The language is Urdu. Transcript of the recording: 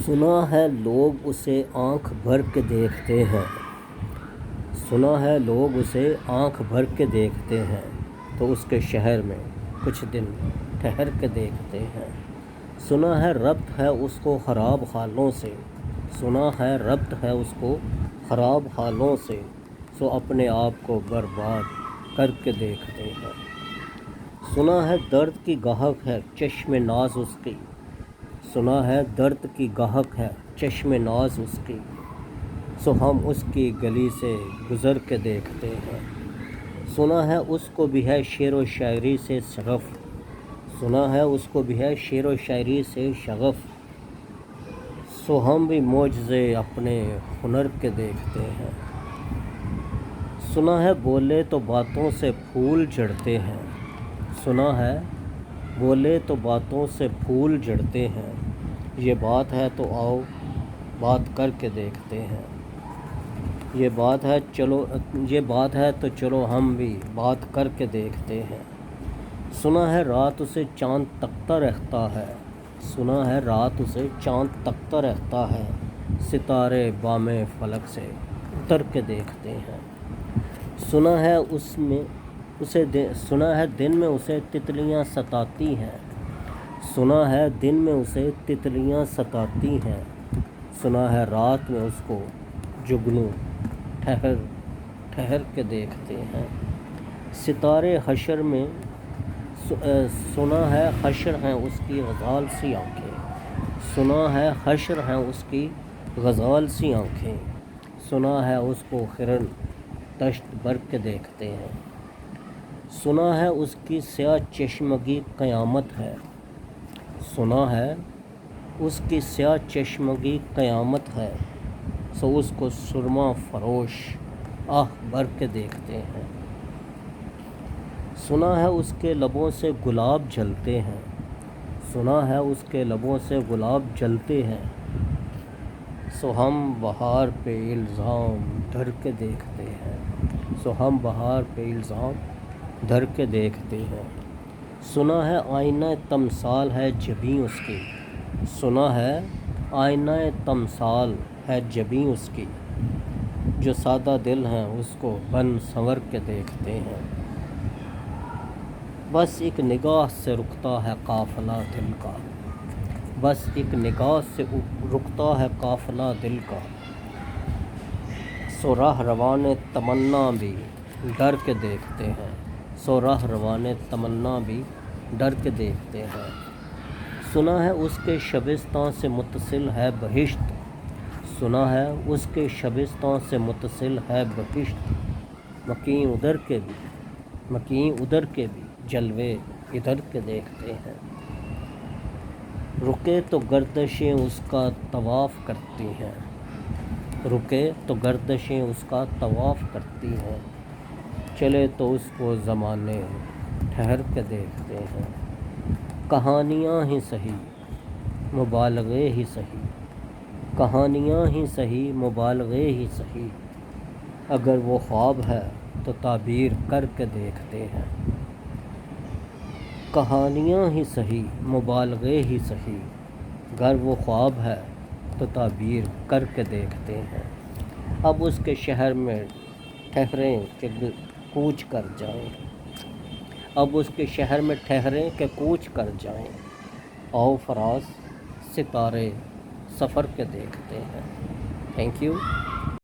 سنا ہے لوگ اسے آنکھ بھر کے دیکھتے ہیں، سنا ہے لوگ اسے آنکھ بھر کے دیکھتے ہیں، تو اس کے شہر میں کچھ دن ٹھہر کے دیکھتے ہیں۔ سنا ہے ربط ہے اس کو خراب حالوں سے، سنا ہے ربط ہے اس کو خراب حالوں سے، سو اپنے آپ کو برباد کر کے دیکھتے ہیں۔ سنا ہے درد کی گاہک ہے چشم ناز اس کی، سنا ہے درد کی گاہک ہے چشم ناز اس کی، سو ہم اس کی گلی سے گزر کے دیکھتے ہیں۔ سنا ہے اس کو بھی ہے شعر و شاعری سے شغف، سنا ہے اس کو بھی ہے شعر و شاعری سے شغف، سو ہم بھی معجزے اپنے ہنر کے دیکھتے ہیں۔ سنا ہے بولے تو باتوں سے پھول جھڑتے ہیں، سنا ہے بولے تو باتوں سے پھول جھڑتے ہیں، یہ بات ہے تو آؤ بات کر کے دیکھتے ہیں۔ یہ بات ہے تو چلو ہم بھی بات کر کے دیکھتے ہیں۔ سنا ہے رات اسے چاند تکتا رہتا ہے، سنا ہے رات اسے چاند تکتا رہتا ہے، ستارے بام فلک سے اتر کے دیکھتے ہیں۔ سنا ہے دن میں اسے تتلیاں ستاتی ہیں، سنا ہے دن میں اسے تتلیاں ستاتی ہیں، سنا ہے رات میں اس کو جگنو ٹھہر کے دیکھتے ہیں۔ ستارے حشر میں سنا ہے حشر ہیں اس کی غزال سی آنکھیں، سنا ہے حشر ہیں اس کی غزال سی آنکھیں، سنا ہے اس کو ہرن دشت بھر کے دیکھتے ہیں۔ سنا ہے اس کی سیاہ چشمگی قیامت ہے، سنا ہے اس کی سیاہ چشمگی قیامت ہے، سو اس کو سرما فروش آہ بھر کے دیکھتے ہیں۔ سنا ہے اس کے لبوں سے گلاب جلتے ہیں، سنا ہے اس کے لبوں سے گلاب جلتے ہیں، سو ہم بہار پہ الزام دھر کے دیکھتے ہیں، سو ہم بہار پہ الزام دھر کے دیکھتے ہیں۔ سنا ہے آئینہ تمثال ہے جبیں اس کی، سنا ہے آئینہ تمثال ہے جبیں اس کی، جو سادہ دل ہیں اس کو بن سنور کے دیکھتے ہیں۔ بس ایک نگاہ سے رکتا ہے قافلہ دل کا، بس ایک نگاہ سے رکتا ہے قافلہ دل کا، سو راہ رواں تمنا بھی ڈر کے دیکھتے ہیں، سو راہ رواں تمنا بھی ڈر کے دیکھتے ہیں۔ سنا ہے اس کے شبستاں سے متصل ہے بہشت، سنا ہے اس کے شبستاں سے متصل ہے بہشت، مکیں ادھر کے بھی جلوے ادھر کے دیکھتے ہیں۔ رکے تو گردشیں اس کا طواف کرتی ہیں، رکے تو گردشیں اس کا طواف کرتی ہیں، چلے تو اس کو زمانے ٹھہر کے دیکھتے ہیں۔ کہانیاں ہی سہی مبالغے ہی سہی، کہانیاں ہی سہی مبالغے ہی سہی، اگر وہ خواب ہے تو تعبیر کر کے دیکھتے ہیں۔ کہانیاں ہی سہی مبالغے ہی سہی، گر وہ خواب ہے تو تعبیر کر کے دیکھتے ہیں۔ اب اس کے شہر میں ٹھہریں کہ کوچ کر جائیں، اب اس کے شہر میں ٹھہریں کہ کوچ کر جائیں، آؤ فراز ستارے سفر کے دیکھتے ہیں۔ Thank you.